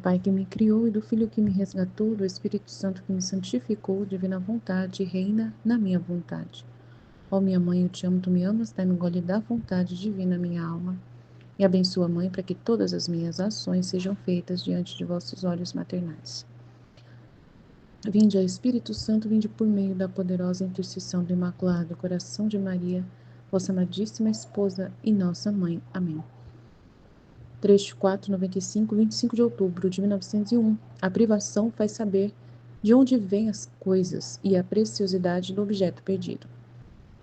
Pai que me criou e do Filho que me resgatou, do Espírito Santo que me santificou, divina vontade, reina na minha vontade. Ó minha mãe, eu te amo, tu me amas, dai-me um gole da vontade divina minha alma. E abençoa, Mãe, para que todas as minhas ações sejam feitas diante de vossos olhos maternais. Vinde, ó Espírito Santo, vinde por meio da poderosa intercessão do Imaculado Coração de Maria, vossa amadíssima esposa e nossa mãe. Amém. Trecho 495, 25 de outubro de 1901. A privação faz saber de onde vêm as coisas e a preciosidade do objeto perdido.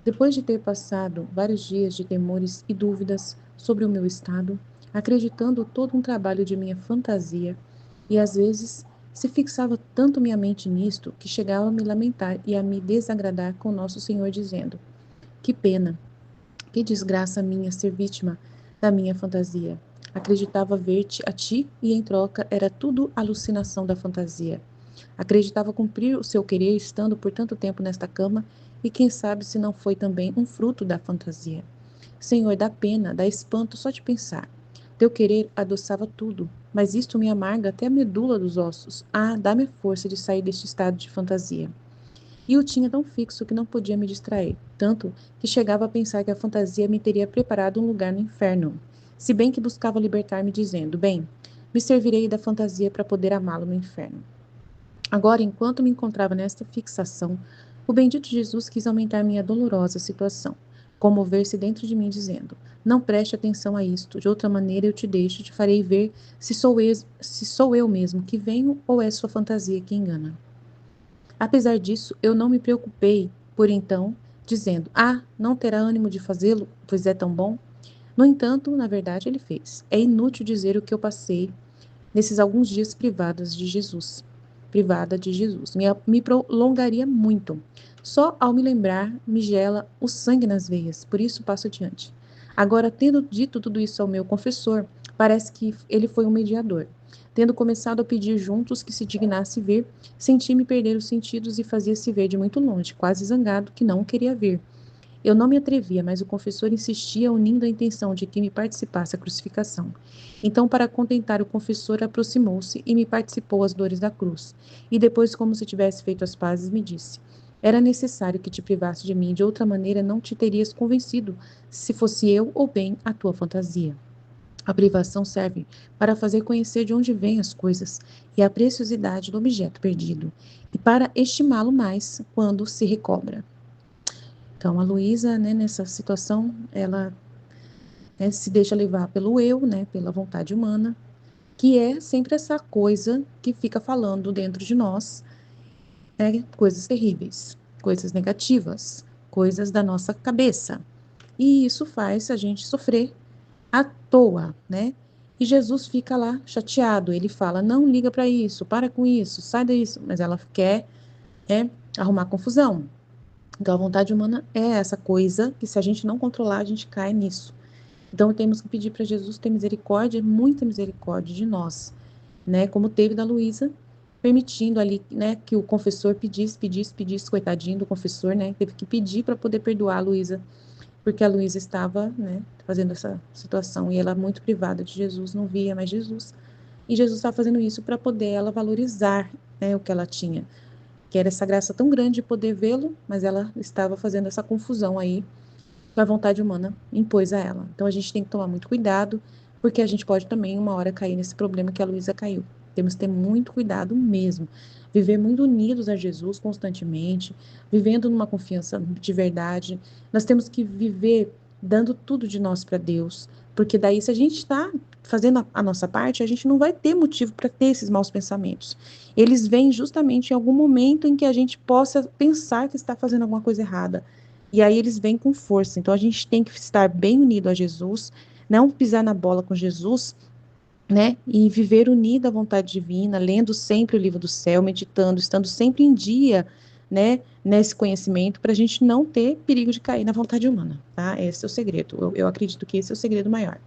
Depois de ter passado vários dias de temores e dúvidas sobre o meu estado, acreditando todo um trabalho de minha fantasia, e às vezes se fixava tanto minha mente nisto que chegava a me lamentar e a me desagradar com Nosso Senhor, dizendo: que pena, que desgraça minha ser vítima da minha fantasia. Acreditava ver-te a ti e em troca era tudo alucinação da fantasia. Acreditava cumprir o seu querer estando por tanto tempo nesta cama e quem sabe se não foi também um fruto da fantasia. Senhor, dá pena, dá espanto só de pensar. Teu querer adoçava tudo, mas isto me amarga até a medula dos ossos. Ah, dá-me força de sair deste estado de fantasia. E o tinha tão fixo que não podia me distrair, tanto que chegava a pensar que a fantasia me teria preparado um lugar no inferno, se bem que buscava libertar-me dizendo: bem, me servirei da fantasia para poder amá-lo no inferno. Agora, enquanto me encontrava nesta fixação, o bendito Jesus quis aumentar minha dolorosa situação, comover-se dentro de mim dizendo: não preste atenção a isto, de outra maneira eu te deixo, te farei ver se sou eu mesmo que venho ou é sua fantasia que engana. Apesar disso, eu não me preocupei por então, dizendo: ah, não terá ânimo de fazê-lo, pois é tão bom. No entanto, na verdade, ele fez. É inútil dizer o que eu passei nesses alguns dias privada de Jesus. Me prolongaria muito. Só ao me lembrar, me gela o sangue nas veias, por isso passo adiante. Agora, tendo dito tudo isso ao meu confessor, parece que ele foi um mediador. Tendo começado a pedir juntos que se dignasse vir, senti-me perder os sentidos e fazia-se ver de muito longe, quase zangado, que não queria ver. Eu não me atrevia, mas o confessor insistia, unindo a intenção de que me participasse a crucificação. Então, para contentar o confessor, aproximou-se e me participou as dores da cruz. E depois, como se tivesse feito as pazes, me disse: era necessário que te privasse de mim, de outra maneira não te terias convencido, se fosse eu ou bem a tua fantasia. A privação serve para fazer conhecer de onde vêm as coisas e a preciosidade do objeto perdido, e para estimá-lo mais quando se recobra. Então, a Luísa, né, nessa situação, ela se deixa levar pelo eu, né, pela vontade humana, que é sempre essa coisa que fica falando dentro de nós, né, coisas terríveis, coisas negativas, coisas da nossa cabeça. E isso faz a gente sofrer à toa, né? E Jesus fica lá chateado, ele fala: não liga para isso, para com isso, sai disso. Mas ela quer, arrumar confusão. Então, a vontade humana é essa coisa que, se a gente não controlar, a gente cai nisso. Então, temos que pedir para Jesus ter misericórdia, muita misericórdia de nós, né? Como teve da Luísa, permitindo ali, né, que o confessor pedisse, coitadinho do confessor, né? Teve que pedir para poder perdoar a Luísa, porque a Luísa estava, né, fazendo essa situação e ela muito privada de Jesus, não via mais Jesus. E Jesus estava fazendo isso para poder ela valorizar, né, o que ela tinha, que era essa graça tão grande de poder vê-lo, mas ela estava fazendo essa confusão aí que a vontade humana impôs a ela. Então a gente tem que tomar muito cuidado, porque a gente pode também uma hora cair nesse problema que a Luísa caiu. Temos que ter muito cuidado mesmo. Viver muito unidos a Jesus constantemente, vivendo numa confiança de verdade. Nós temos que viver dando tudo de nós para Deus, porque daí se a gente está fazendo a nossa parte, a gente não vai ter motivo para ter esses maus pensamentos. Eles vêm justamente em algum momento em que a gente possa pensar que está fazendo alguma coisa errada. E aí eles vêm com força. Então a gente tem que estar bem unido a Jesus, não pisar na bola com Jesus, né? E viver unido à vontade divina, lendo sempre o livro do céu, meditando, estando sempre em dia, né? Nesse conhecimento, para a gente não ter perigo de cair na vontade humana, tá? Esse é o segredo. Eu acredito que esse é o segredo maior.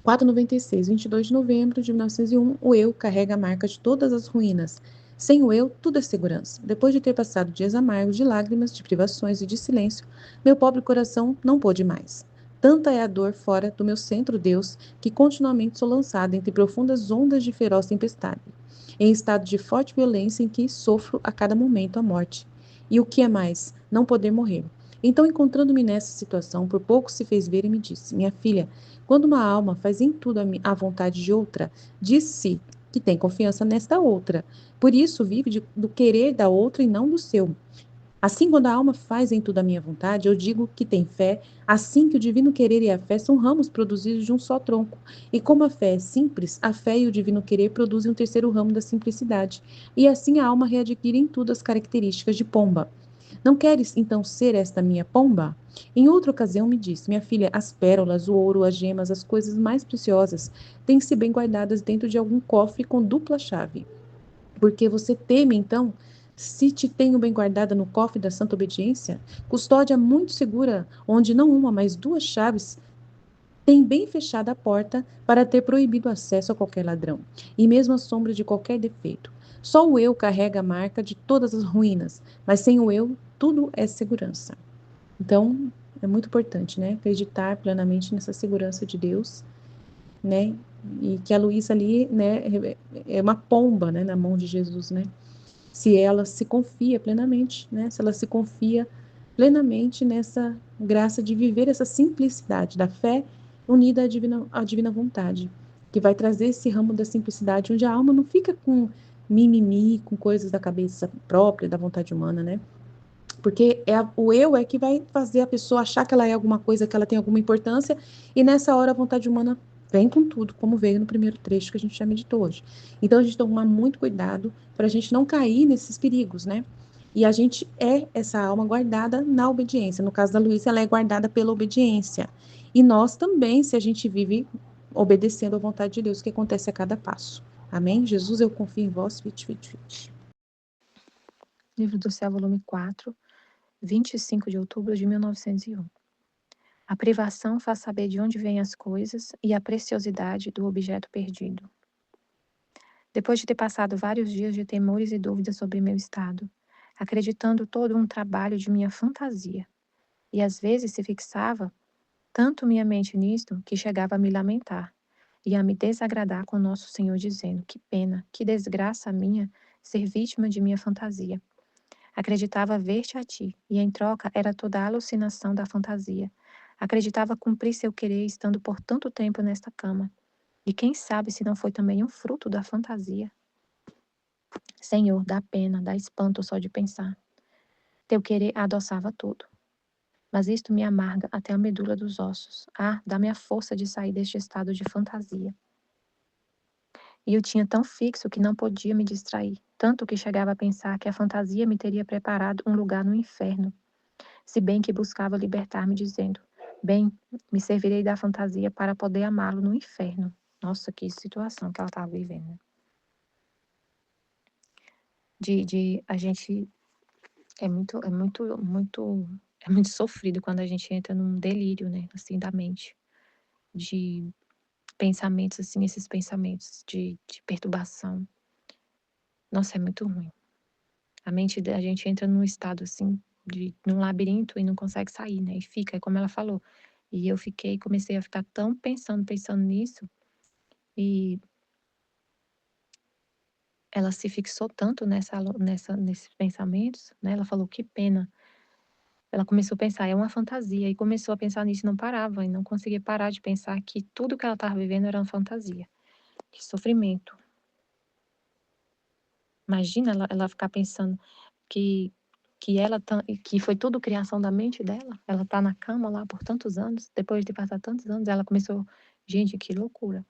496, 22 de novembro de 1901, o eu carrega a marca de todas as ruínas. Sem o eu, tudo é segurança. Depois de ter passado dias amargos de lágrimas, de privações e de silêncio, meu pobre coração não pôde mais. Tanta é a dor fora do meu centro, Deus, que continuamente sou lançada entre profundas ondas de feroz tempestade, em estado de forte violência em que sofro a cada momento a morte. E o que é mais? Não poder morrer. Então, encontrando-me nessa situação, por pouco se fez ver e me disse: Minha filha, quando uma alma faz em tudo a vontade de outra, diz-se que tem confiança nesta outra. Por isso, vive do querer da outra e não do seu. Assim, quando a alma faz em tudo a minha vontade, eu digo que tem fé, assim que o divino querer e a fé são ramos produzidos de um só tronco. E como a fé é simples, a fé e o divino querer produzem um terceiro ramo da simplicidade. E assim a alma readquire em tudo as características de pomba. Não queres, então, ser esta minha pomba? Em outra ocasião me disse, minha filha, as pérolas, o ouro, as gemas, as coisas mais preciosas, têm-se bem guardadas dentro de algum cofre com dupla chave. Porque você teme, então, se te tenho bem guardada no cofre da santa obediência, custódia muito segura, onde não uma, mas duas chaves, tem bem fechada a porta para ter proibido acesso a qualquer ladrão, e mesmo a sombra de qualquer defeito. Só o eu carrega a marca de todas as ruínas, mas sem o eu, tudo é segurança. Então, é muito importante, né? Acreditar plenamente nessa segurança de Deus, né? E que a Luísa ali, né, é uma pomba, né, na mão de Jesus, né? Se ela se confia plenamente, né? Se ela se confia plenamente nessa graça de viver essa simplicidade da fé unida à divina vontade, que vai trazer esse ramo da simplicidade, onde a alma não fica com mimimi, com coisas da cabeça própria, da vontade humana, né? Porque o eu é que vai fazer a pessoa achar que ela é alguma coisa, que ela tem alguma importância, e nessa hora a vontade humana vem com tudo, como veio no primeiro trecho que a gente já meditou hoje. Então a gente tem que tomar muito cuidado para a gente não cair nesses perigos, né? E a gente é essa alma guardada na obediência. No caso da Luísa, ela é guardada pela obediência. E nós também, se a gente vive obedecendo à vontade de Deus, que acontece a cada passo. Amém? Jesus, eu confio em vós, fit, fit, fit. Livro do Céu, volume 4, 25 de outubro de 1901. A privação faz saber de onde vêm as coisas e a preciosidade do objeto perdido. Depois de ter passado vários dias de temores e dúvidas sobre meu estado, acreditando todo um trabalho de minha fantasia, e às vezes se fixava tanto minha mente nisto que chegava a me lamentar e a me desagradar com nosso Senhor, dizendo: que pena, que desgraça minha ser vítima de minha fantasia. Acreditava ver-te a ti, e em troca era toda a alucinação da fantasia. Acreditava cumprir seu querer estando por tanto tempo nesta cama. E quem sabe se não foi também um fruto da fantasia? Senhor, dá pena, dá espanto só de pensar. Teu querer adoçava tudo. Mas isto me amarga até a medula dos ossos. Ah, dá-me a força de sair deste estado de fantasia. E eu tinha tão fixo que não podia me distrair, tanto que chegava a pensar que a fantasia me teria preparado um lugar no inferno, se bem que buscava libertar-me dizendo: bem, me servirei da fantasia para poder amá-lo no inferno. Nossa, que situação que ela estava vivendo, né? A gente é muito sofrido quando a gente entra num delírio, né, assim, da mente, de pensamentos, assim, esses pensamentos de perturbação. Nossa, é muito ruim. A mente da gente entra num estado, assim, num labirinto e não consegue sair, né, e fica, como ela falou. E eu comecei a ficar tão pensando nisso, e ela se fixou tanto nesses pensamentos, né, ela falou: "Que pena". Ela começou a pensar: "É uma fantasia", e começou a pensar nisso e não parava, e não conseguia parar de pensar que tudo que ela estava vivendo era uma fantasia. Que sofrimento. Imagina ela ficar pensando que que foi tudo criação da mente dela, ela tá na cama lá por tantos anos, depois de passar tantos anos, ela começou, gente, que loucura.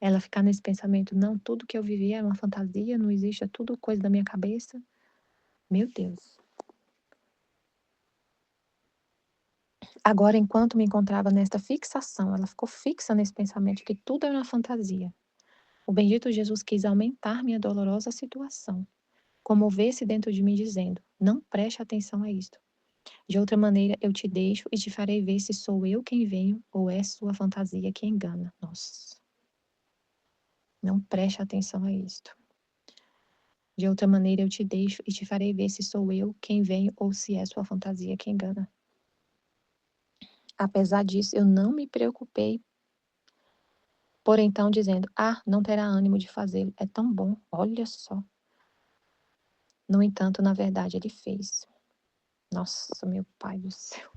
Ela ficar nesse pensamento: "Não, tudo que eu vivi é uma fantasia, não existe, é tudo coisa da minha cabeça". Meu Deus. Agora, enquanto me encontrava nesta fixação, ela ficou fixa nesse pensamento que tudo era uma fantasia. O bendito Jesus quis aumentar minha dolorosa situação, comover-se dentro de mim dizendo: "Não preste atenção a isto. De outra maneira, eu te deixo e te farei ver se sou eu quem venho ou é sua fantasia que engana". Nossa, não preste atenção a isto. De outra maneira, eu te deixo e te farei ver se sou eu quem venho ou se é sua fantasia que engana. Apesar disso, eu não me preocupei por então dizendo, não terá ânimo de fazê-lo. É tão bom, olha só. No entanto, na verdade, ele fez. Nossa, meu pai do céu.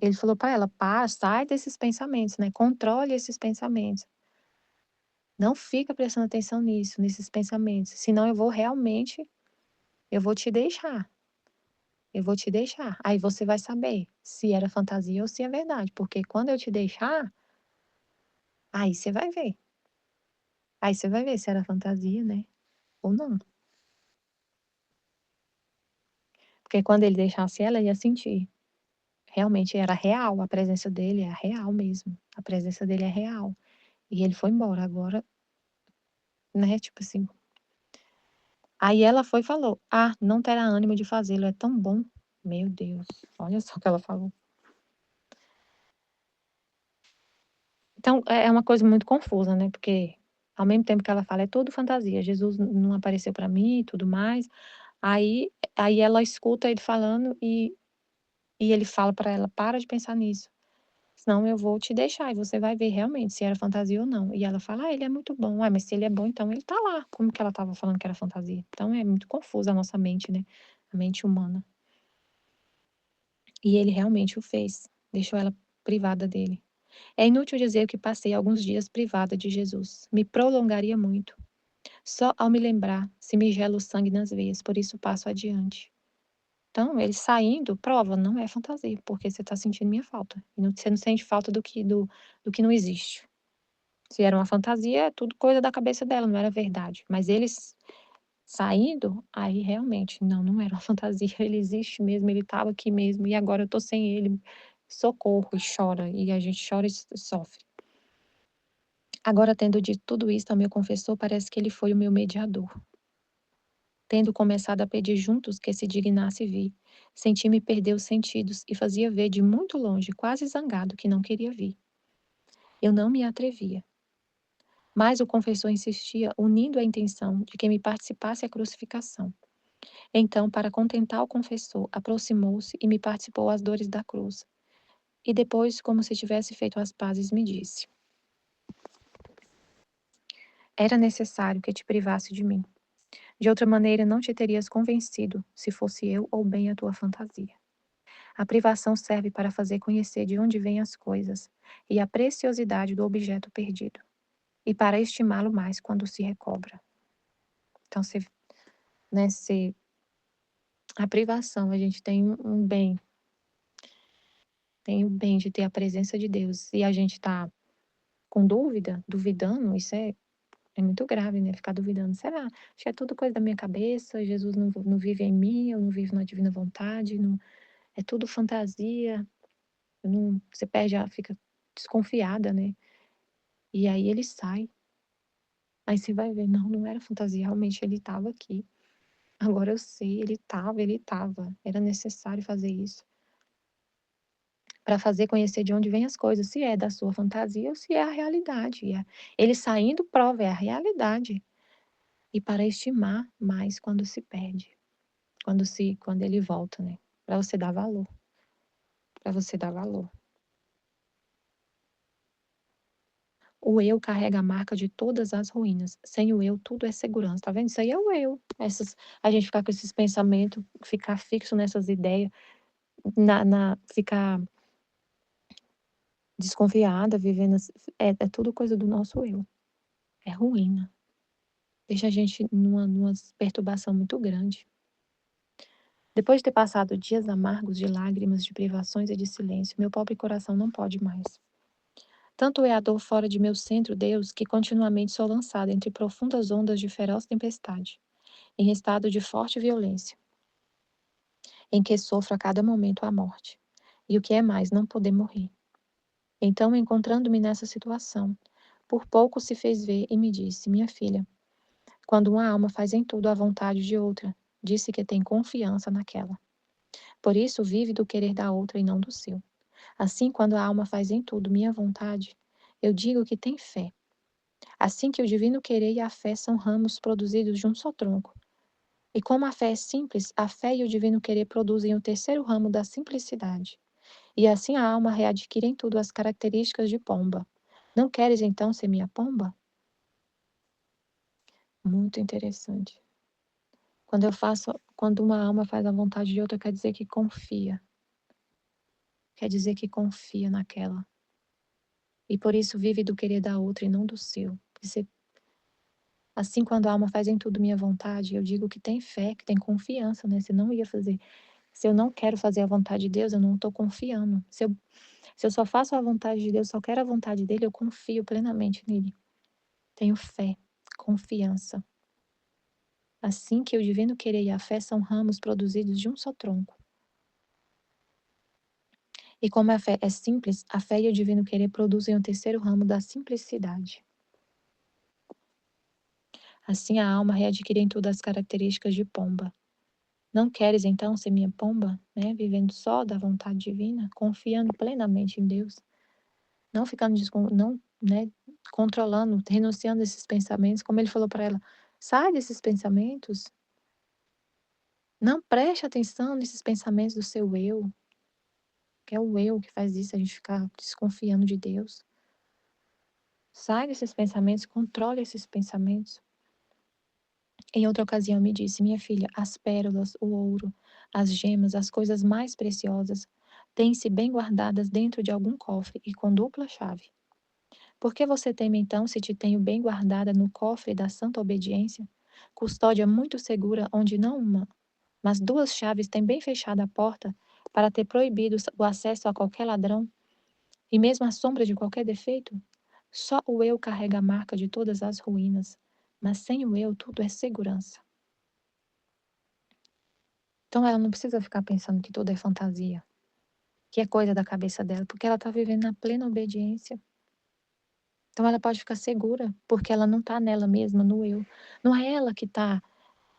Ele falou para ela, sai desses pensamentos, né? Controle esses pensamentos. Não fica prestando atenção nesses pensamentos, senão eu vou te deixar. Eu vou te deixar. Aí você vai saber se era fantasia ou se é verdade, porque quando eu te deixar, aí você vai ver. Aí você vai ver se era fantasia, né? Ou não. Porque quando ele deixasse ela, ia sentir. Realmente era real, a presença dele é real mesmo. A presença dele é real. E ele foi embora. Agora, né? Tipo assim. Aí ela foi e falou: não terá ânimo de fazê-lo, é tão bom. Meu Deus, olha só o que ela falou. Então, é uma coisa muito confusa, né? Porque ao mesmo tempo que ela fala, é tudo fantasia. Jesus não apareceu para mim e tudo mais. Aí ela escuta ele falando e ele fala para ela: para de pensar nisso. Senão eu vou te deixar e você vai ver realmente se era fantasia ou não. E ela fala: ele é muito bom. Mas se ele é bom, então ele tá lá. Como que ela estava falando que era fantasia? Então é muito confusa a nossa mente, né? A mente humana. E ele realmente o fez. Deixou ela privada dele. É inútil dizer que passei alguns dias privada de Jesus. Me prolongaria muito. Só ao me lembrar, se me gela o sangue nas veias, por isso passo adiante. Então, ele saindo, prova, não é fantasia, porque você está sentindo minha falta. E você não sente falta do que não existe. Se era uma fantasia, é tudo coisa da cabeça dela, não era verdade. Mas eles saindo, aí realmente, não era uma fantasia, ele existe mesmo, ele estava aqui mesmo, e agora eu tô sem ele. Socorro, e chora, e a gente chora e sofre. Agora, tendo dito tudo isso ao meu confessor, parece que ele foi o meu mediador. Tendo começado a pedir juntos que se dignasse vir, senti-me perder os sentidos e fazia ver de muito longe, quase zangado, que não queria vir. Eu não me atrevia. Mas o confessor insistia, unindo a intenção de que me participasse a crucificação. Então, para contentar o confessor, aproximou-se e me participou as dores da cruz. E depois, como se tivesse feito as pazes, me disse: era necessário que te privasse de mim. De outra maneira, não te terias convencido, se fosse eu ou bem a tua fantasia. A privação serve para fazer conhecer de onde vêm as coisas e a preciosidade do objeto perdido, e para estimá-lo mais quando se recobra. Então, a privação, a gente tem um bem, tem o bem de ter a presença de Deus, e a gente está com dúvida, duvidando, isso é muito grave, né? Ficar duvidando. Será? Acho que é tudo coisa da minha cabeça, Jesus não vive em mim, eu não vivo na divina vontade, não, é tudo fantasia. Não, você fica desconfiada, né? E aí ele sai. Aí você vai ver, não era fantasia, realmente ele estava aqui. Agora eu sei, ele estava. Era necessário fazer isso. Para fazer conhecer de onde vêm as coisas, se é da sua fantasia ou se é a realidade. Ele saindo prova, é a realidade. E para estimar mais quando se perde. Quando ele volta, né? Para você dar valor. Para você dar valor. O eu carrega a marca de todas as ruínas. Sem o eu, tudo é segurança. Tá vendo? Isso aí é o eu. A gente ficar com esses pensamentos, ficar fixo nessas ideias, ficar desconfiada, vivendo. É tudo coisa do nosso eu. É ruína. Deixa a gente numa perturbação muito grande. Depois de ter passado dias amargos de lágrimas, de privações e de silêncio, meu pobre coração não pode mais. Tanto é a dor fora de meu centro, Deus, que continuamente sou lançada entre profundas ondas de feroz tempestade, em estado de forte violência, em que sofro a cada momento a morte, e o que é mais, não poder morrer. Então, encontrando-me nessa situação, por pouco se fez ver e me disse: minha filha, quando uma alma faz em tudo a vontade de outra, disse que tem confiança naquela. Por isso vive do querer da outra e não do seu. Assim, quando a alma faz em tudo minha vontade, eu digo que tem fé. Assim que o divino querer e a fé são ramos produzidos de um só tronco. E como a fé é simples, a fé e o divino querer produzem o terceiro ramo da simplicidade. E assim a alma readquire em tudo as características de pomba. Não queres então ser minha pomba? Muito interessante. Quando uma alma faz a vontade de outra, quer dizer que confia. Quer dizer que confia naquela. E por isso vive do querer da outra e não do seu. Assim, quando a alma faz em tudo minha vontade, eu digo que tem fé, que tem confiança, né? Se não ia fazer. Se eu não quero fazer a vontade de Deus, eu não estou confiando. Se eu só faço a vontade de Deus, só quero a vontade dele, eu confio plenamente nele. Tenho fé, confiança. Assim que o divino querer e a fé são ramos produzidos de um só tronco. E como a fé é simples, a fé e o divino querer produzem o terceiro ramo da simplicidade. Assim a alma readquire em tudo as características de pomba. Não queres então ser minha pomba, né? Vivendo só da vontade divina, confiando plenamente em Deus, não ficando não, né, controlando, renunciando a esses pensamentos, como ele falou para ela, sai desses pensamentos, não preste atenção nesses pensamentos do seu eu, que é o eu que faz isso, a gente ficar desconfiando de Deus. Sai desses pensamentos, controle esses pensamentos. Em outra ocasião me disse, minha filha, as pérolas, o ouro, as gemas, as coisas mais preciosas, têm-se bem guardadas dentro de algum cofre e com dupla chave. Por que você teme então se te tenho bem guardada no cofre da santa obediência? Custódia muito segura, onde não uma, mas duas chaves têm bem fechada a porta para ter proibido o acesso a qualquer ladrão e mesmo a sombra de qualquer defeito? Só o eu carrega a marca de todas as ruínas, mas sem o eu tudo é segurança. Então ela não precisa ficar pensando que tudo é fantasia, que é coisa da cabeça dela, porque ela está vivendo na plena obediência. Então ela pode ficar segura, porque ela não está nela mesma, no eu. Não é ela que está,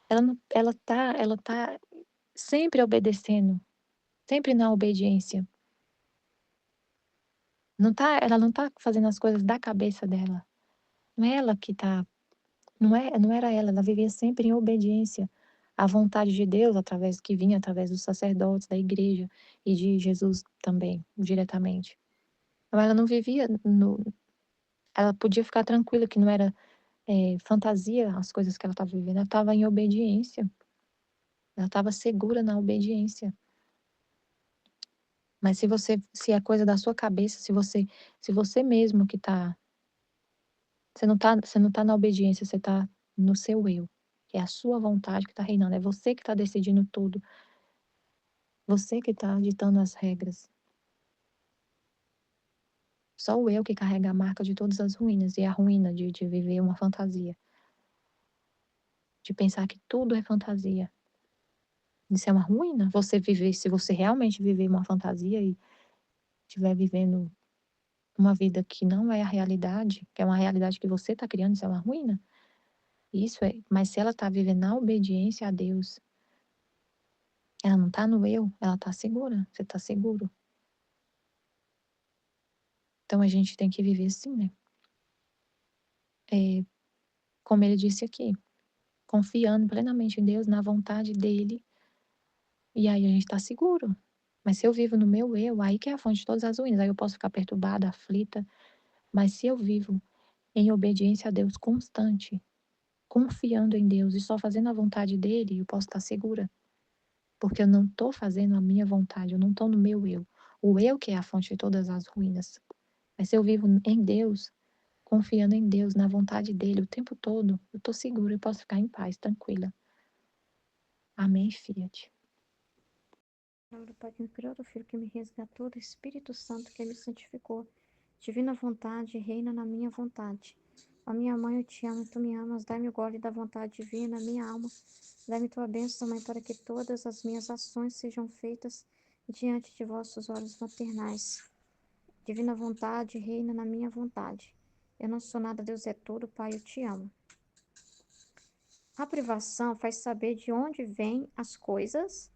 ela não, ela tá sempre obedecendo, sempre na obediência. Ela não tá fazendo as coisas da cabeça dela. Não é ela que está, não era ela, ela vivia sempre em obediência à vontade de Deus, através que vinha através dos sacerdotes, da igreja e de Jesus também, diretamente. Então ela não vivia no, ela podia ficar tranquila que não era fantasia as coisas que ela estava vivendo, ela estava em obediência, ela estava segura na obediência. Mas se é coisa da sua cabeça, se você mesmo que está, você não tá na obediência, você está no seu eu, que é a sua vontade que está reinando, é você que está decidindo tudo, você que está ditando as regras. Só o eu que carrega a marca de todas as ruínas, e a ruína de viver uma fantasia, de pensar que tudo é fantasia. Isso é uma ruína. Se você realmente viver uma fantasia e estiver vivendo uma vida que não é a realidade, que é uma realidade que você está criando, isso é uma ruína. Mas se ela está vivendo na obediência a Deus, ela não está no eu, ela está segura, você está seguro. Então a gente tem que viver assim, né? Como ele disse aqui, confiando plenamente em Deus, na vontade dele, e aí a gente está seguro. Mas se eu vivo no meu eu, aí que é a fonte de todas as ruínas, aí eu posso ficar perturbada, aflita, mas se eu vivo em obediência a Deus constante, confiando em Deus e só fazendo a vontade dele, eu posso estar segura. Porque eu não estou fazendo a minha vontade, eu não estou no meu eu. O eu que é a fonte de todas as ruínas. Mas se eu vivo em Deus, confiando em Deus, na vontade dele o tempo todo, eu estou segura e posso ficar em paz, tranquila. Amém, Fiat. Palavra do Pai que me criou, do Filho que me resgatou, do Espírito Santo que me santificou. Divina vontade, reina na minha vontade. Ó minha mãe, eu te amo, tu me amas, dai-me o gole da vontade divina, minha alma. Dai-me tua bênção, Mãe, para que todas as minhas ações sejam feitas diante de vossos olhos maternais. Divina vontade, reina na minha vontade. Eu não sou nada, Deus é tudo, Pai, eu te amo. A privação faz saber de onde vêm as coisas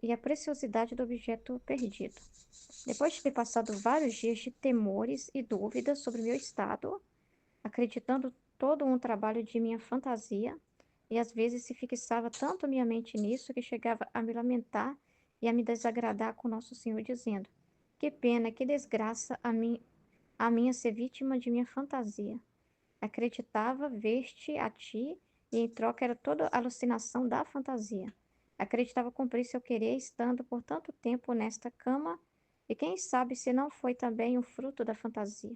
e a preciosidade do objeto perdido. Depois de ter passado vários dias de temores e dúvidas sobre meu estado, acreditando todo um trabalho de minha fantasia, e às vezes se fixava tanto minha mente nisso que chegava a me lamentar e a me desagradar com nosso Senhor, dizendo: que pena, que desgraça a minha ser vítima de minha fantasia. Acreditava ver-te a ti, e em troca era toda alucinação da fantasia. Acreditava cumprir seu querer, estando por tanto tempo nesta cama, e quem sabe se não foi também o fruto da fantasia.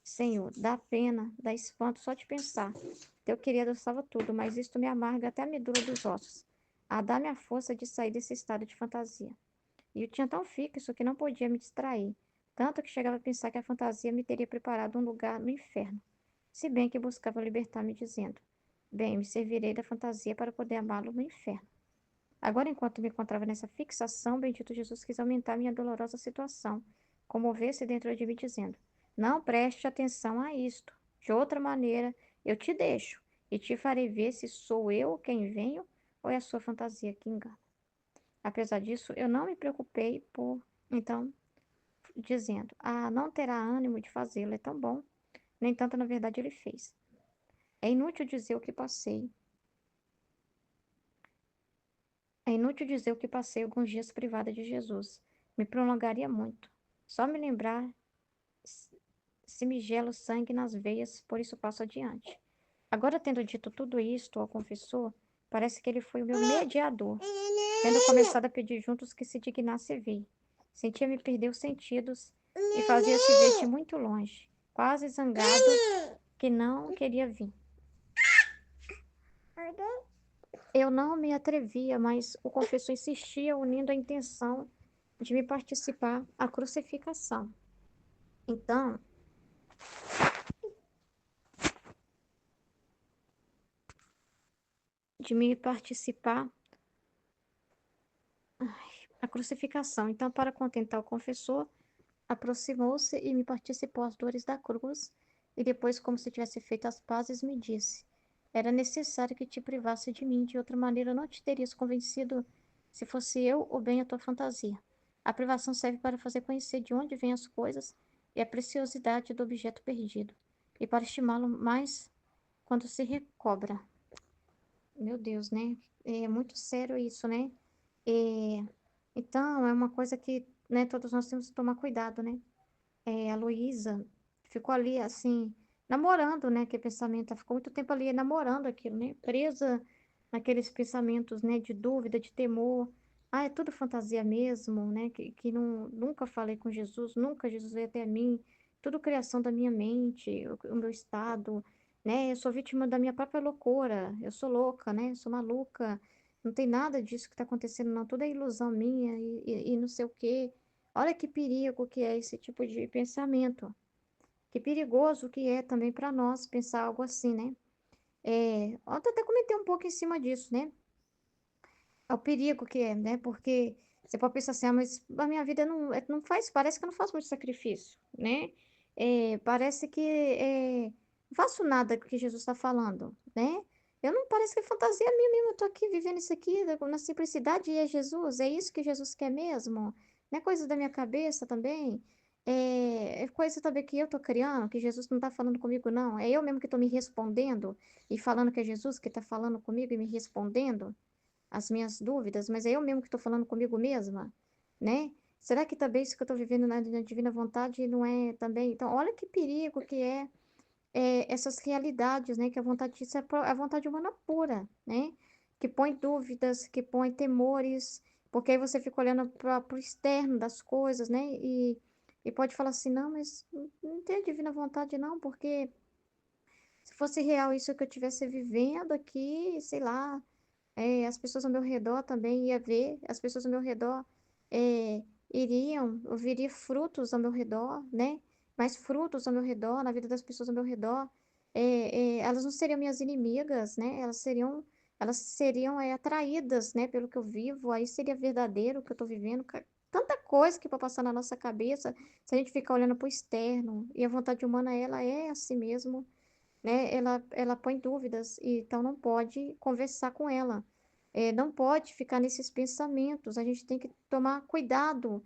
Senhor, dá pena, dá espanto só de pensar. Teu querido salva tudo, mas isto me amarga até a medula dos ossos. A dar-me a força de sair desse estado de fantasia. E eu tinha tão fixo que não podia me distrair, tanto que chegava a pensar que a fantasia me teria preparado um lugar no inferno, se bem que buscava libertar-me dizendo: bem, me servirei da fantasia para poder amá-lo no inferno. Agora, enquanto me encontrava nessa fixação, bendito Jesus quis aumentar minha dolorosa situação, comover-se dentro de mim dizendo: não preste atenção a isto. De outra maneira, eu te deixo e te farei ver se sou eu quem venho ou é a sua fantasia que engana. Apesar disso, eu não me preocupei por, então, dizendo: ah, não terá ânimo de fazê-lo, é tão bom. No entanto, na verdade, ele fez. É inútil dizer o que passei. É inútil dizer o que passei alguns dias privada de Jesus. Me prolongaria muito. Só me lembrar se me gela o sangue nas veias, por isso passo adiante. Agora, tendo dito tudo isto ao confessor, parece que ele foi o meu mediador, tendo começado a pedir juntos que se dignasse vir. Sentia-me perder os sentidos e fazia-se ver de muito longe, quase zangado, que não queria vir. Eu não me atrevia, mas o confessor insistia, unindo a intenção de me participar à crucificação. Então, de me participar à crucificação. Então, para contentar o confessor, aproximou-se e me participou as dores da cruz, e depois, como se tivesse feito as pazes, me disse: era necessário que te privasse de mim, de outra maneira não te terias convencido se fosse eu ou bem a tua fantasia. A privação serve para fazer conhecer de onde vêm as coisas e a preciosidade do objeto perdido, e para estimá-lo mais quando se recobra. Meu Deus, né? É muito sério isso, né? É, então, é uma coisa que, né, todos nós temos que tomar cuidado, né? A Luísa ficou ali, assim, namorando, né, aquele pensamento. Ela ficou muito tempo ali namorando aquilo, né? Presa naqueles pensamentos, né, de dúvida, de temor. Ah, é tudo fantasia mesmo, né? Que não, nunca falei com Jesus, nunca Jesus veio até mim. Tudo criação da minha mente, o meu estado, né? Eu sou vítima da minha própria loucura. Eu sou louca, né? Eu sou maluca. Não tem nada disso que está acontecendo, não. Tudo é ilusão minha e não sei o quê. Olha que perigo que é esse tipo de pensamento. Que perigoso que é também para nós pensar algo assim, né? Ontem eu até comentei um pouco em cima disso, né? É o perigo que é, né? Porque você pode pensar assim, ah, mas a minha vida não faz, parece que eu não faço muito sacrifício, né? Parece que não faço nada do que Jesus está falando, né? Eu não parece que é fantasia minha mesmo, eu tô aqui vivendo isso aqui na simplicidade e é Jesus, é isso que Jesus quer mesmo, não é coisa da minha cabeça também, é coisa também que eu tô criando, que Jesus não tá falando comigo, não, é eu mesmo que tô me respondendo e falando que é Jesus que tá falando comigo e me respondendo as minhas dúvidas, mas é eu mesmo que estou falando comigo mesma, né? Será que também isso que eu estou vivendo na divina vontade não é também? Então, olha que perigo que essas realidades, né? Que a vontade disso é a vontade humana pura, né? Que põe dúvidas, que põe temores, porque aí você fica olhando para o externo das coisas, né? E pode falar assim, não, mas não tem a divina vontade não, porque se fosse real isso que eu estivesse vivendo aqui, sei lá, as pessoas ao meu redor também ia ver, as pessoas ao meu redor é, eu veria frutos ao meu redor, né? Mais frutos ao meu redor, na vida das pessoas ao meu redor. Elas não seriam minhas inimigas, né? Elas seriam atraídas, né? Pelo que eu vivo, aí seria verdadeiro o que eu estou vivendo. Tanta coisa que pode passar na nossa cabeça se a gente ficar olhando para o externo. E a vontade humana, ela é assim mesmo, né? Ela põe dúvidas, e então não pode conversar com ela. Não pode ficar nesses pensamentos. A gente tem que tomar cuidado,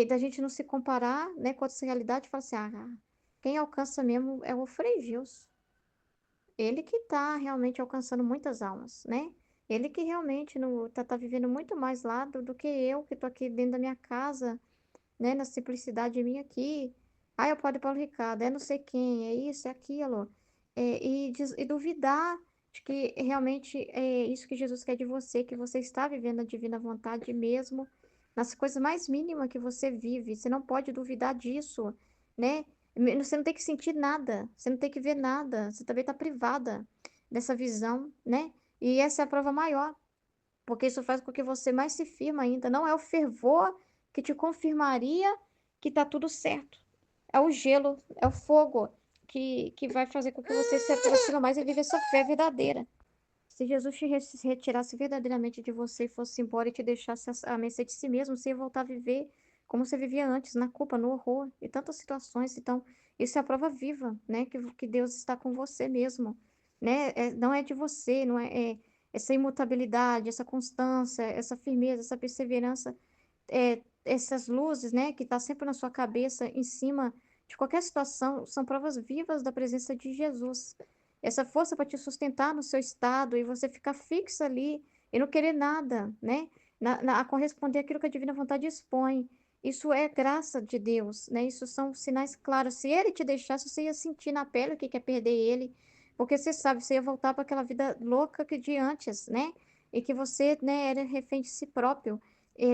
da gente não se comparar, né, com essa realidade e falar assim, ah, quem alcança mesmo é o Frei Gilson. Ele que está realmente alcançando muitas almas, né? Ele que realmente tá vivendo muito mais lá do que eu, que estou aqui dentro da minha casa, né? Na simplicidade minha aqui. Ah, é o Padre Paulo Ricardo, é não sei quem, é isso, é aquilo. E duvidar de que realmente é isso que Jesus quer de você, que você está vivendo a divina vontade mesmo, nas coisas mais mínimas que você vive. Você não pode duvidar disso, né? Você não tem que sentir nada, você não tem que ver nada, você também está privada dessa visão, né? E essa é a prova maior, porque isso faz com que você mais se firme ainda. Não é o fervor que te confirmaria que está tudo certo. É o gelo, é o fogo que vai fazer com que você se aproxime mais e viva essa fé verdadeira. Se Jesus se retirasse verdadeiramente de você e fosse embora e te deixasse à mercê de si mesmo, você ia voltar a viver como você vivia antes, na culpa, no horror e tantas situações. Então, isso é a prova viva, né? Que Deus está com você mesmo, né? Não é de você, não essa imutabilidade, essa constância, essa firmeza, essa perseverança, essas luzes, né? Que está sempre na sua cabeça, em cima de qualquer situação, são provas vivas da presença de Jesus. Essa força para te sustentar no seu estado e você ficar fixa ali e não querer nada, né? A corresponder àquilo que a divina vontade expõe. Isso é graça de Deus, né? Isso são sinais claros. Se ele te deixasse, você ia sentir na pele o que é perder ele, porque você sabe, você ia voltar para aquela vida louca que de antes, né? E que você, né, era refém de si próprio,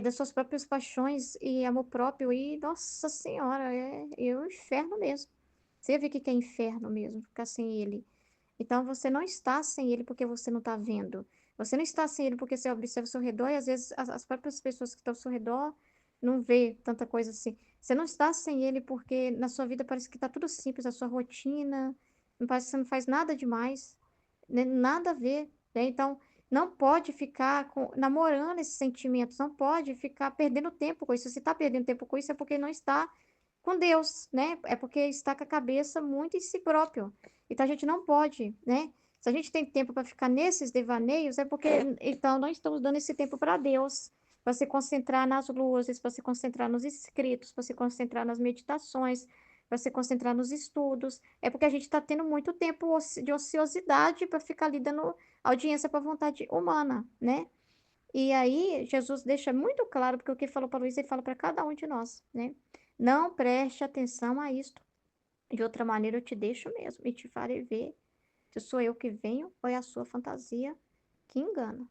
das suas próprias paixões e amor próprio. E, nossa Senhora, é o inferno mesmo. Você vê o que é inferno mesmo, ficar sem ele. Então, você não está sem ele porque você não está vendo. Você não está sem ele porque você observa ao seu redor e às vezes as próprias pessoas que estão ao seu redor não vê tanta coisa assim. Você não está sem ele porque na sua vida parece que está tudo simples, a sua rotina, não parece que você não faz nada demais, né? Nada a ver, né? Então, não pode ficar namorando esses sentimentos, não pode ficar perdendo tempo com isso. Se está perdendo tempo com isso é porque não está com Deus, né? É porque está com a cabeça muito em si próprio. Então a gente não pode, né? Se a gente tem tempo para ficar nesses devaneios, é porque então nós estamos dando esse tempo para Deus, para se concentrar nas luzes, para se concentrar nos escritos, para se concentrar nas meditações, para se concentrar nos estudos. É porque a gente está tendo muito tempo de ociosidade para ficar ali dando audiência para a vontade humana, né? E aí, Jesus deixa muito claro, porque o que falou para Luís, ele fala para cada um de nós, né? Não preste atenção a isto. De outra maneira, eu te deixo mesmo e te farei ver se sou eu que venho ou é a sua fantasia que engana.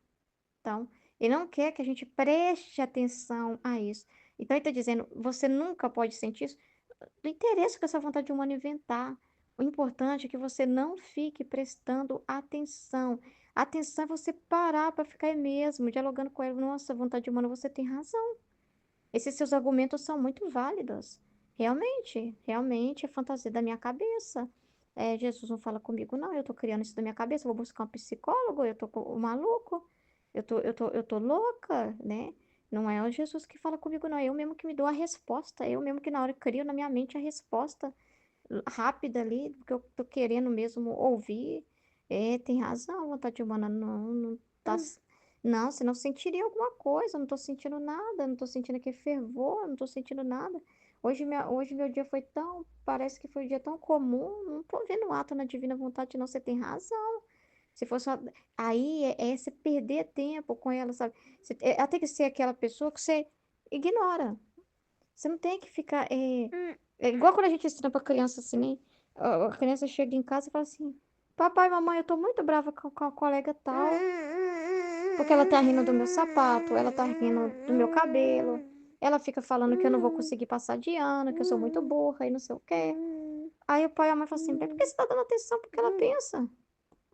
Então, ele não quer que a gente preste atenção a isso. Então, ele está dizendo, você nunca pode sentir isso. Não interessa que essa vontade humana inventar. O importante é que você não fique prestando atenção. Atenção é você parar para ficar aí mesmo, dialogando com ele. Nossa, vontade humana, você tem razão. Esses seus argumentos são muito válidos. Realmente é fantasia da minha cabeça. Jesus não fala comigo, não. Eu tô criando isso da minha cabeça. Vou buscar um psicólogo. Eu tô maluco. Eu tô louca, né? Não é o Jesus que fala comigo, não. É eu mesmo que me dou a resposta. Eu mesmo que na hora crio na minha mente a resposta rápida ali do que eu tô querendo mesmo ouvir. Tem razão, vontade humana não tá. Não, você não sentiria alguma coisa, eu não tô sentindo nada, não tô sentindo aquele fervor, não tô sentindo nada. Hoje meu dia foi tão, parece que foi um dia tão comum, não tô vendo um ato na divina vontade, não, você tem razão. Se fosse aí é você perder tempo com ela, sabe? Ela tem que ser aquela pessoa que você ignora. Você não tem que ficar. É igual quando a gente ensina pra criança assim, né? A criança chega em casa e fala assim: Papai, mamãe, eu tô muito brava com a colega tal, porque ela tá rindo do meu sapato, ela tá rindo do meu cabelo, ela fica falando que eu não vou conseguir passar de ano, que eu sou muito burra e não sei o quê. Aí o pai e a mãe falam assim: por que você tá dando atenção porque ela pensa?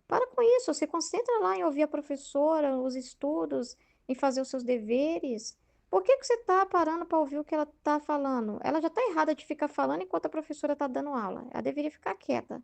Para com isso, se concentra lá em ouvir a professora, os estudos, em fazer os seus deveres. Por que que você está parando para ouvir o que ela está falando? Ela já está errada de ficar falando enquanto a professora está dando aula. Ela deveria ficar quieta.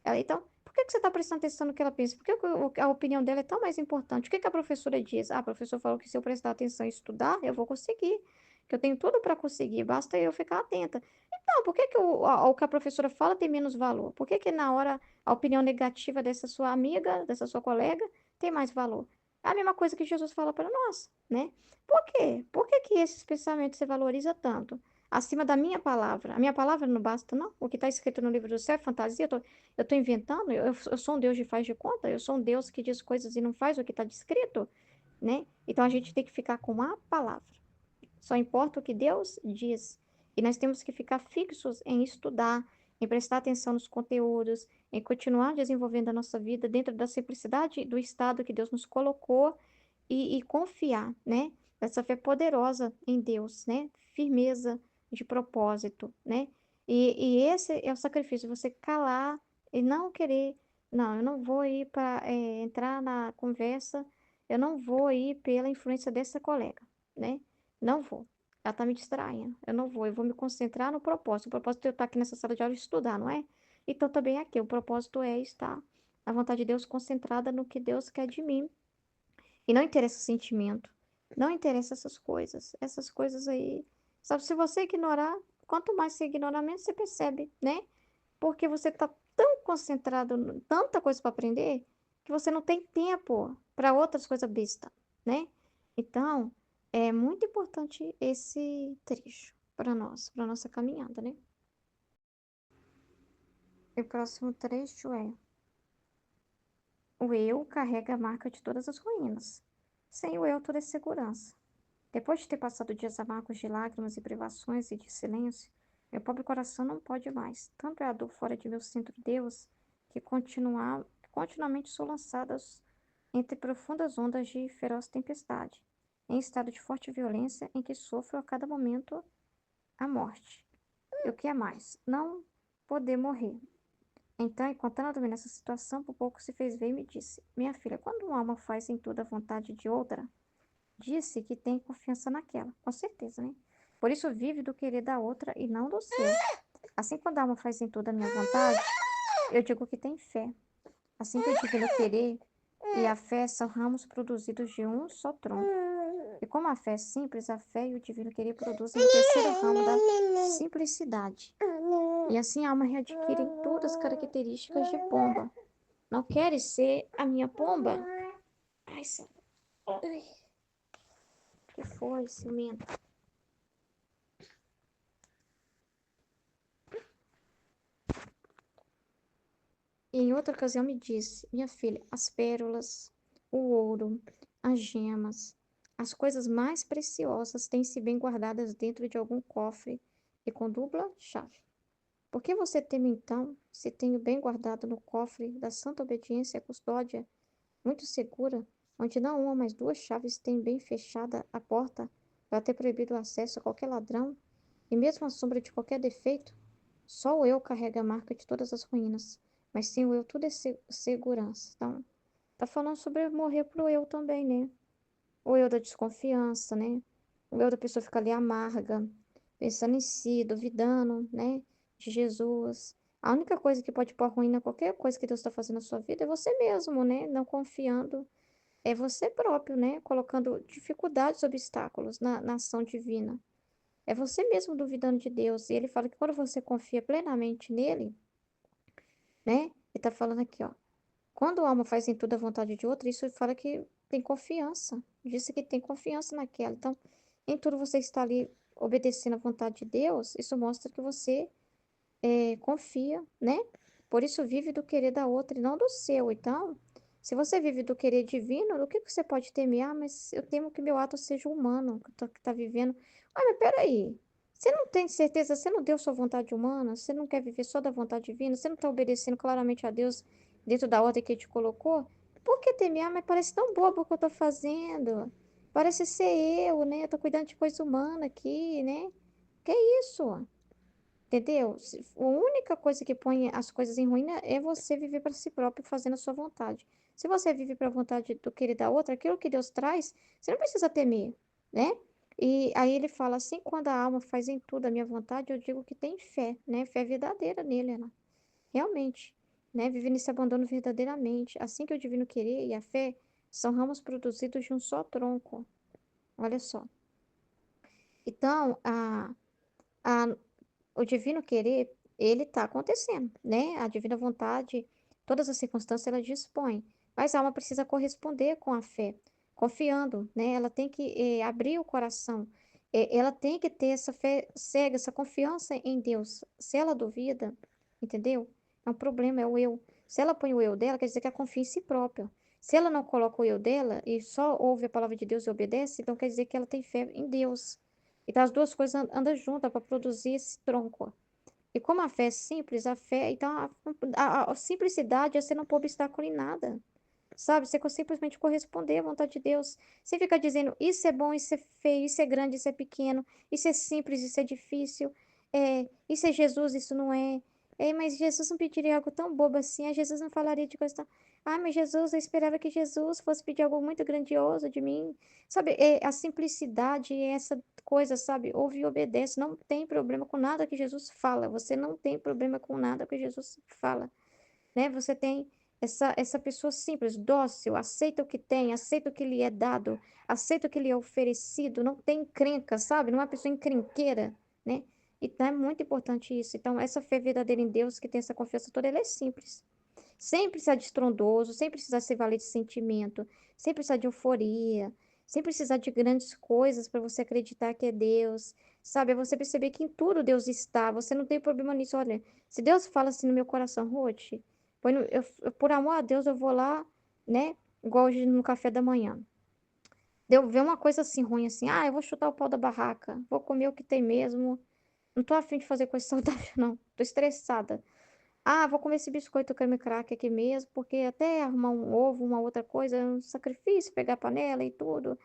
Então, por que que você está prestando atenção no que ela pensa? Por que a opinião dela é tão mais importante? O que que a professora diz? Ah, a professora falou que se eu prestar atenção e estudar, eu vou conseguir. Que eu tenho tudo para conseguir, basta eu ficar atenta. Então, por que que o que a professora fala tem menos valor? Por que que na hora a opinião negativa dessa sua amiga, dessa sua colega, tem mais valor? É a mesma coisa que Jesus fala para nós, né? Por quê? Por que que esses pensamentos você valoriza tanto? acima da minha palavra. A minha palavra não basta, não. O que está escrito no livro do céu é fantasia. Eu tô inventando. Eu sou um Deus de faz de conta. Eu sou um Deus que diz coisas e não faz o que está descrito, né? Então a gente tem que ficar com a palavra. Só importa o que Deus diz. E nós temos que ficar fixos em estudar, em prestar atenção nos conteúdos, em continuar desenvolvendo a nossa vida dentro da simplicidade do estado que Deus nos colocou e confiar, né? Essa fé poderosa em Deus, né? Firmeza de propósito, né? E esse é o sacrifício, você calar e não querer, não, eu não vou ir para entrar na conversa, eu não vou ir pela influência dessa colega, né? Não vou. Ela tá me distraindo. Eu não vou. Eu vou me concentrar no propósito. O propósito é eu estar aqui nessa sala de aula e estudar, não é? Então também aqui. O propósito é estar na vontade de Deus, concentrada no que Deus quer de mim. E não interessa o sentimento. Não interessa essas coisas. Essas coisas aí. Sabe, se você ignorar, quanto mais você ignorar, menos você percebe, né? Porque você tá tão concentrado, tanta coisa para aprender, que você não tem tempo para outras coisas bestas, né? Então, é muito importante esse trecho para nós, para nossa caminhada, né? E o próximo trecho é: o eu carrega a marca de todas as ruínas. Sem o eu, tudo é segurança. Depois de ter passado dias amargos de lágrimas e privações e de silêncio, meu pobre coração não pode mais. Tanto é a dor fora de meu centro Deus, que continuamente sou lançada entre profundas ondas de feroz tempestade, em estado de forte violência em que sofro a cada momento a morte. E o que é mais? Não poder morrer. Então, enquanto ela domina essa situação, por pouco se fez ver e me disse: Minha filha, quando uma alma faz em tudo a vontade de outra, disse que tem confiança naquela, com certeza, né? Por isso vive do querer da outra e não do seu. Assim, quando a alma faz em tudo a minha vontade, eu digo que tem fé. Assim que eu digo no querer e a fé são ramos produzidos de um só tronco. E como a fé é simples, a fé e o divino querer produzem o terceiro ramo da simplicidade. E assim a alma readquire todas as características de pomba. Não queres ser a minha pomba? Ai, Senhor. Que foi, ciumento? E em outra ocasião me disse: Minha filha, as pérolas, o ouro, as gemas, as coisas mais preciosas têm-se bem guardadas dentro de algum cofre e com dupla chave. Por que você teme então, se tenho bem guardado no cofre da santa obediência e custódia, muito segura, onde não uma, mas duas chaves têm bem fechada a porta para ter proibido o acesso a qualquer ladrão, e mesmo à sombra de qualquer defeito? Só o eu carrega a marca de todas as ruínas, mas sem o eu tudo é segurança. Então, tá falando sobre morrer pro eu também, né? O eu da desconfiança, né? O eu da pessoa ficar ali amarga, pensando em si, duvidando, né? De Jesus. A única coisa que pode pôr ruína qualquer coisa que Deus está fazendo na sua vida é você mesmo, né? Não confiando. É você próprio, né? Colocando dificuldades, obstáculos na ação divina. É você mesmo duvidando de Deus. E ele fala que quando você confia plenamente nele, né? Ele está falando aqui, ó. Quando a alma faz em tudo a vontade de outra, isso fala que tem confiança. Disse que tem confiança naquela. Então, em tudo você está ali obedecendo à vontade de Deus, isso mostra que você confia, né? Por isso vive do querer da outra e não do seu. Então, se você vive do querer divino, o que que você pode temer? Ah, mas eu temo que meu ato seja humano, que tá vivendo. Ah, mas peraí. Você não tem certeza, você não deu sua vontade humana, você não quer viver só da vontade divina, você não está obedecendo claramente a Deus dentro da ordem que ele te colocou? Por que temer? Ah, mas parece tão bobo o que eu tô fazendo. Parece ser eu, né? Eu tô cuidando de coisa humana aqui, né? Que isso? Entendeu? A única coisa que põe as coisas em ruína é você viver para si próprio, fazendo a sua vontade. Se você vive para a vontade do querer da outra, aquilo que Deus traz, você não precisa temer, né? E aí ele fala assim, quando a alma faz em tudo a minha vontade, eu digo que tem fé, né? Fé verdadeira nele, né? Realmente, né? Viver nesse abandono verdadeiramente. Assim que o divino querer e a fé são ramos produzidos de um só tronco. Olha só. Então, a o divino querer, ele está acontecendo, né? A divina vontade, todas as circunstâncias ela dispõe, mas a alma precisa corresponder com a fé, confiando, né? Ela tem que abrir o coração Ela tem que ter essa fé cega, essa confiança em Deus. Se ela duvida, entendeu? É um problema, é o eu. Se ela põe o eu dela, quer dizer que ela confia em si própria. Se ela não coloca o eu dela e só ouve a palavra de Deus e obedece, então quer dizer que ela tem fé em Deus. Então as duas coisas andam juntas para produzir esse tronco. E como a fé é simples, a fé, então a simplicidade é você não pôr obstáculo em nada. Sabe? Você simplesmente corresponder à vontade de Deus. Você fica dizendo, isso é bom, isso é feio, isso é grande, isso é pequeno, isso é simples, isso é difícil, isso é Jesus, isso não é. Mas Jesus não pediria algo tão bobo assim, Jesus não falaria de coisa tão... Ah, mas Jesus, eu esperava que Jesus fosse pedir algo muito grandioso de mim. Sabe, a simplicidade é essa coisa, sabe? Ouve e obedece. Não tem problema com nada que Jesus fala. Você não tem problema com nada que Jesus fala, né? Você tem essa pessoa simples, dócil, aceita o que tem, aceita o que lhe é dado, aceita o que lhe é oferecido, não tem encrenca, sabe? Não é uma pessoa encrenqueira, né? Então é muito importante isso. Então, essa fé verdadeira em Deus, que tem essa confiança toda, ela é simples. Sem precisar de estrondoso, sem precisar se valer de sentimento, sem precisar de euforia, sem precisar de grandes coisas para você acreditar que é Deus. Sabe, é você perceber que em tudo Deus está, você não tem problema nisso. Olha, se Deus fala assim no meu coração, Ruth, por amor a Deus, eu vou lá, né? Igual hoje no café da manhã. Deu ver uma coisa assim ruim, assim, eu vou chutar o pau da barraca, vou comer o que tem mesmo. Não tô afim de fazer coisa saudável, não. Tô estressada. Vou comer esse biscoito creme crack aqui mesmo, porque até arrumar um ovo, uma outra coisa, é um sacrifício, pegar a panela e tudo.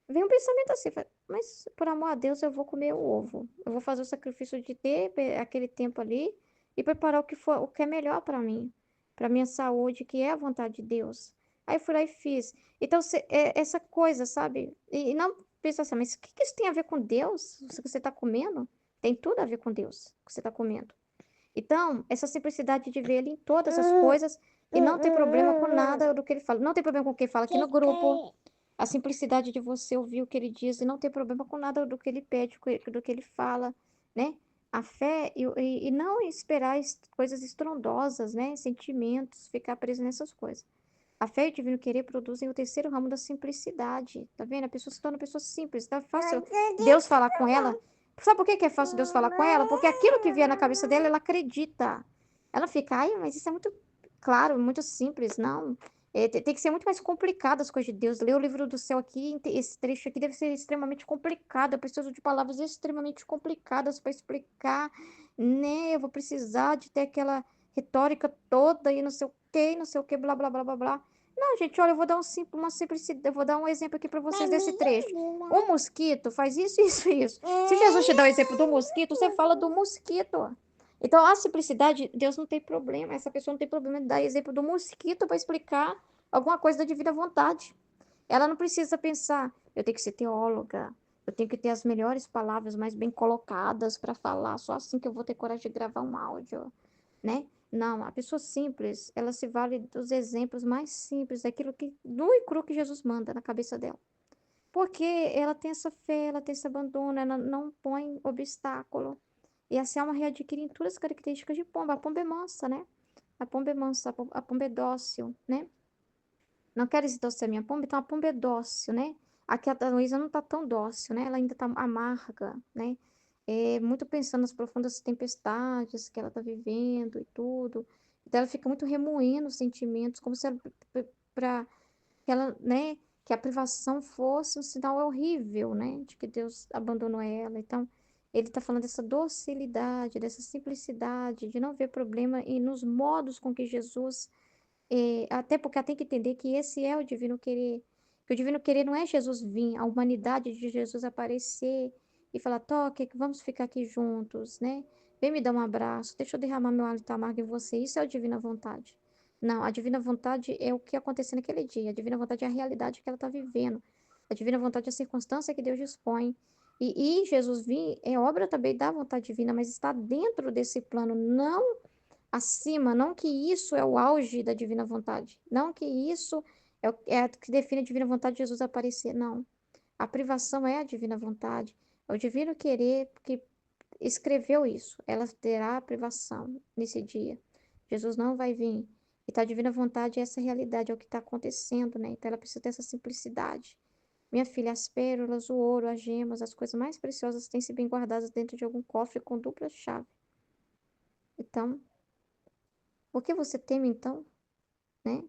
Vem um pensamento assim, mas por amor a Deus eu vou comer o ovo. Eu vou fazer o sacrifício de ter aquele tempo ali e preparar o que for, o que é melhor para minha saúde, que é a vontade de Deus. Aí eu fui lá e fiz. Então, essa coisa, sabe? E não pensa assim, mas o que que isso tem a ver com Deus? O que você está comendo? Tem tudo a ver com Deus, o que você está comendo. Então, essa simplicidade de ver ele em todas as coisas e não ter problema com nada do que ele fala. Não tem problema com o que ele fala aqui no grupo. A simplicidade de você ouvir o que ele diz e não ter problema com nada do que ele pede, do que ele fala, né? A fé e não esperar coisas estrondosas, né? Sentimentos, ficar preso nessas coisas. A fé e o divino querer produzem o terceiro ramo da simplicidade. Tá vendo? A pessoa se torna uma pessoa simples. Tá fácil Deus falar com ela. Sabe por que que é fácil Deus falar com ela? Porque aquilo que vier na cabeça dela, ela acredita. Ela fica, mas isso é muito claro, muito simples. Não. Tem que ser muito mais complicado as coisas de Deus. Ler o livro do céu aqui, esse trecho aqui deve ser extremamente complicado. Eu preciso de palavras extremamente complicadas para explicar, né? Eu vou precisar de ter aquela retórica toda e não sei o que, blá, blá, blá, blá, blá. Não, gente, olha, eu vou dar uma simplicidade, eu vou dar um exemplo aqui para vocês desse trecho. O mosquito faz isso, isso, isso. Se Jesus te dá o exemplo do mosquito, você fala do mosquito. Então, a simplicidade, Deus não tem problema. Essa pessoa não tem problema de dar exemplo do mosquito para explicar alguma coisa da divina vontade. Ela não precisa pensar, eu tenho que ser teóloga, eu tenho que ter as melhores palavras mais bem colocadas para falar, só assim que eu vou ter coragem de gravar um áudio, né? Não, a pessoa simples, ela se vale dos exemplos mais simples, daquilo que, nu e cru que Jesus manda na cabeça dela. Porque ela tem essa fé, ela tem esse abandono, ela não põe obstáculo. E assim a alma readquire em todas as características de pomba. A pomba é mansa, né? A pomba é mansa, a pomba é dócil, né? Não quero dizer dócil a minha pomba, então a pomba é dócil, né? Aqui a Luísa não tá tão dócil, né? Ela ainda tá amarga, né? Muito pensando nas profundas tempestades que ela tá vivendo e tudo. Então ela fica muito remoendo os sentimentos, como se ela, para que ela, né? Que a privação fosse um sinal horrível, né? De que Deus abandonou ela. Então, ele está falando dessa docilidade, dessa simplicidade, de não ver problema e nos modos com que Jesus até porque ela tem que entender que esse é o divino querer. Que o divino querer não é Jesus vir, a humanidade de Jesus aparecer e falar, toque, vamos ficar aqui juntos, né? Vem me dar um abraço, deixa eu derramar meu hálito amargo em você. Isso é a divina vontade. Não, a divina vontade é o que aconteceu naquele dia. A divina vontade é a realidade que ela está vivendo. A divina vontade é a circunstância que Deus dispõe. E Jesus vir é obra também da vontade divina, mas está dentro desse plano, não acima, não que isso é o auge da divina vontade, não que isso é o que define a divina vontade de Jesus aparecer, não. A privação é a divina vontade, é o divino querer que escreveu isso. Ela terá a privação nesse dia. Jesus não vai vir. Então, a divina vontade é essa realidade, é o que está acontecendo, né? Então, ela precisa ter essa simplicidade, Minha filha, as pérolas, o ouro, as gemas, as coisas mais preciosas têm sido bem guardadas dentro de algum cofre com dupla chave. Então, por que você teme, então, né?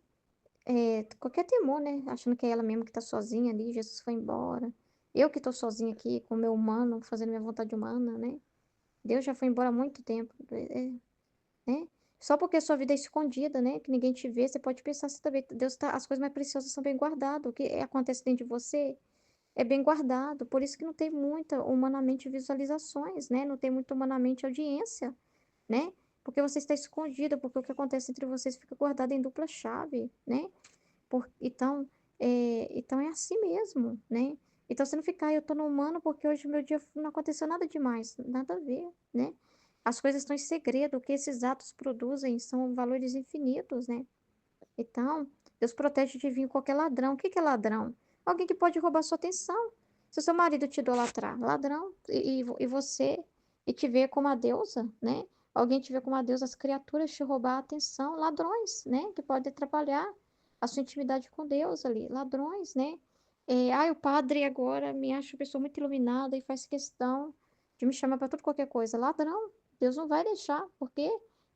Qualquer temor, né? Achando que é ela mesma que tá sozinha ali, Jesus foi embora. Eu que tô sozinha aqui com o meu humano, fazendo minha vontade humana, né? Deus já foi embora há muito tempo, né? Só porque a sua vida é escondida, né? Que ninguém te vê, você pode pensar assim também. Deus tá, as coisas mais preciosas são bem guardadas. O que acontece dentro de você é bem guardado. Por isso que não tem muita humanamente visualizações, né? Não tem muito humanamente audiência, né? Porque você está escondida, porque o que acontece entre vocês fica guardado em dupla chave, né? Então é assim mesmo, né? Então você não ficar, eu tô no humano porque hoje meu dia não aconteceu nada demais, nada a ver, né? As coisas estão em segredo, o que esses atos produzem são valores infinitos, né? Então, Deus protege de vir qualquer ladrão. O que que é ladrão? Alguém que pode roubar sua atenção. Se o seu marido te idolatrar, ladrão, e você, e te ver como a deusa, né? Alguém te vê como a deusa, as criaturas te roubar a atenção, ladrões, né? Que podem atrapalhar a sua intimidade com Deus ali, ladrões, né? O padre agora me acha uma pessoa muito iluminada e faz questão de me chamar para tudo qualquer coisa. Ladrão, Deus não vai deixar, porque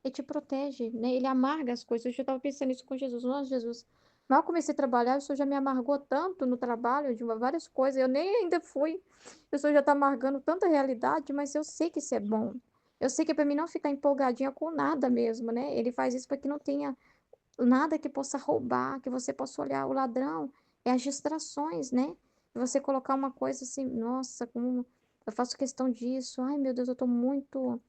ele te protege, né? Ele amarga as coisas. Eu já estava pensando isso com Jesus. Nossa, Jesus, mal comecei a trabalhar, o Senhor já me amargou tanto no trabalho, de várias coisas. Eu nem ainda fui. O Senhor já está amargando tanta realidade, mas eu sei que isso é bom. Eu sei que é para mim não ficar empolgadinha com nada mesmo, né? Ele faz isso para que não tenha nada que possa roubar, que você possa olhar. O ladrão é as distrações, né? E você colocar uma coisa assim, nossa, como eu faço questão disso. Ai, meu Deus, eu tô muito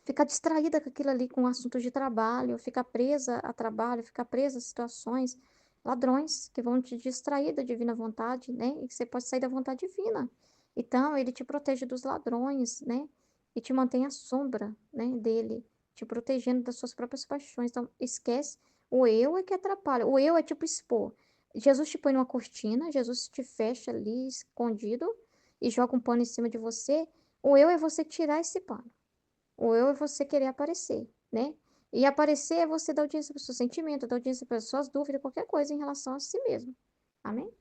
ficar distraída com aquilo ali, com o assunto de trabalho, ficar presa a trabalho, ficar presa a situações, ladrões que vão te distrair da divina vontade, né? E que você pode sair da vontade divina. Então, ele te protege dos ladrões, né? E te mantém à sombra, né, dele, te protegendo das suas próprias paixões. Então, esquece. O eu é que atrapalha. O eu é tipo expor. Jesus te põe numa cortina, Jesus te fecha ali, escondido, e joga um pano em cima de você. O eu é você tirar esse pano. O eu é você querer aparecer, né? E aparecer é você dar audiência para o seu sentimento, dar audiência para as suas dúvidas, qualquer coisa em relação a si mesmo. Amém?